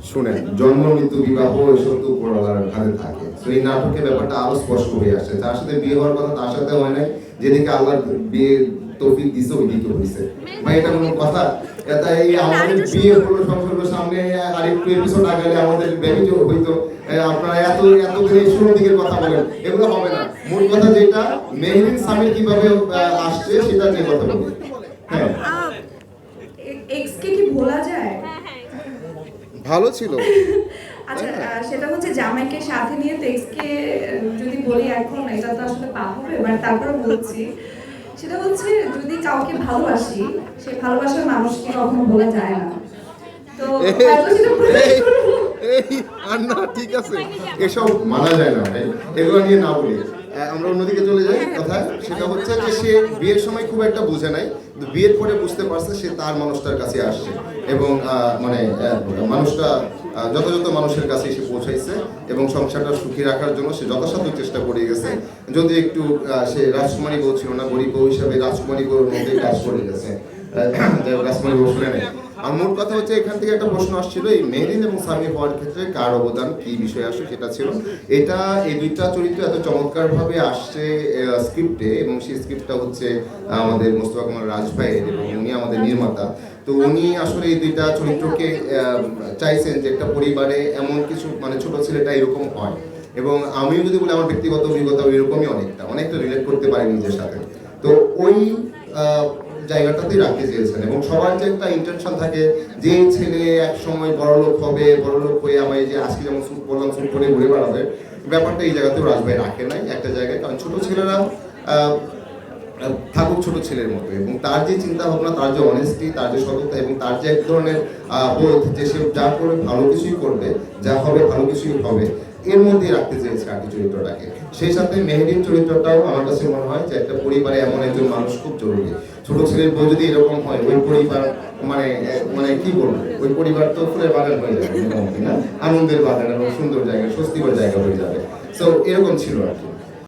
শুনেন, জন্ম মৃত্যু বিবাহ এসব তো উপরওয়ালার হাতে থাকে। তো এই নাটকের ব্যাপারটা আরো স্পষ্ট হয়ে আসছে, যার সাথে বিয়ে হওয়ার কথা তার সাথে হয় নাই, যেদিকে আল্লাহ বিয়ে তৌফিক দিছে ওইদিকে হয়েছে। ভাই এটা কোনো কথা? এটা এই আমাদের বিয়ে হলো সংসদের সামনে আর একটু এপিসোড আগালে আমাদের বেবিও হইতো। আপনারা এত এত করে শুরুর দিকের কথা বলেন, এগুলো হবে না। মূল কথা যেটা, মেহরিন সামির কিভাবে আসছে সেটা নিয়ে কথা বলি। হ্যাঁ, এক্স কে কি ভোলা যায়? ভালো ছিল। আচ্ছা, সেটা হচ্ছে জামাইকে সাথে নিয়ে তো এক্স কে যদি বলি এখন, এটা তো আসলে পাপ হবে, বাট তারপরে বলছি সেটা হচ্ছে যদি কাউকে ভালোবাসি, সেই ভালোবাসার মানুষকে কখনো বলা যায় না। তো আর না, ঠিক আছে, এসব মানা যায় না ভাই, এগুলো নিয়ে না বলি। আমরা অন্যদিকে চলে যাই কথা। সেটা হচ্ছে যে সে বিয়ের সময় খুব একটা বুঝে নাই, কিন্তু বিয়ের পরে বুঝতে পারছে সে তার মানুষটার কাছে আসছে, এবং মানে মানুষটা যথাযথ মানুষের কাছে এসে পৌঁছাইছে, এবং সংসারটা সুখী রাখার জন্য সে যথাসাধ্য চেষ্টা করে গেছে। যদি একটু সে রাজকুমারী বউ ছিল না, গরিব বউ হিসাবে রাজকুমারী বউর মধ্যে কাজ করে গেছে। রাজকুমারী বউ শুনে নেই। আর মোট কথা হচ্ছে, এখান থেকে একটা প্রশ্ন আসছিল, এই মেহরিন এবং সামি হওয়ার ক্ষেত্রে কার অবদান, কি বিষয় আসে, সেটা ছিল এটা। এই দুইটা চরিত্র এত চমৎকারভাবে আসছে স্ক্রিপ্টে, এবং সেই স্ক্রিপ্টটা হচ্ছে আমাদের মোস্তফা কামাল রাজ ভাইয়ের, এবং উনি আমাদের নির্মাতা। তো উনি আসলে এই দুইটা চরিত্রকে চাইছেন যে একটা পরিবারে এমন কিছু, মানে ছোট ছেলেটা এরকম হয়, এবং আমিও যদি বলি আমার ব্যক্তিগত অভিজ্ঞতা এরকমই অনেকটা রিলেট করতে পারি নিজের সাথে। তো ওই জায়গাটাতেই রাখতে চেয়েছেন, এবং সবার যে একটা ইন্টেনশন থাকে যে ছেলে এক সময় বড়লোক হবে, বড়লোক হয়ে আমার যে আজকে যেমন সুট করলাম, সুট করে ঘুরে বেড়াবে, ব্যাপারটা এই জায়গাতেও রাজভাই রাখে নাই একটা জায়গায়। কারণ ছোট ছেলেরা থাকুক ছোট ছেলের মতো, এবং তার যে চিন্তা ভাবনা, তার যে অনেস্টি, তার যে সততা, এবং তার যে এক ধরনের বোধ যে সে যা করবে ভালো কিছুই করবে, যা হবে ভালো কিছুই হবে, এর মধ্যেই রাখতে চেয়েছে আর কি চরিত্রটাকে। সেই সাথে মেহরিন চরিত্রটাও আমার কাছে মনে হয় যে একটা পরিবারে এমন একজন মানুষ খুব জরুরি। ছোট ছেলের বউ যদি এরকম হয়, ওই পরিবার মানে মানে কি বলবো, ওই পরিবার তো ফুলের বাগান হয়ে যাবে, আনন্দের বাগান এবং সুন্দর জায়গা, স্বস্তিকর জায়গা হয়ে যাবে। সো এরকম ছিল আর কি।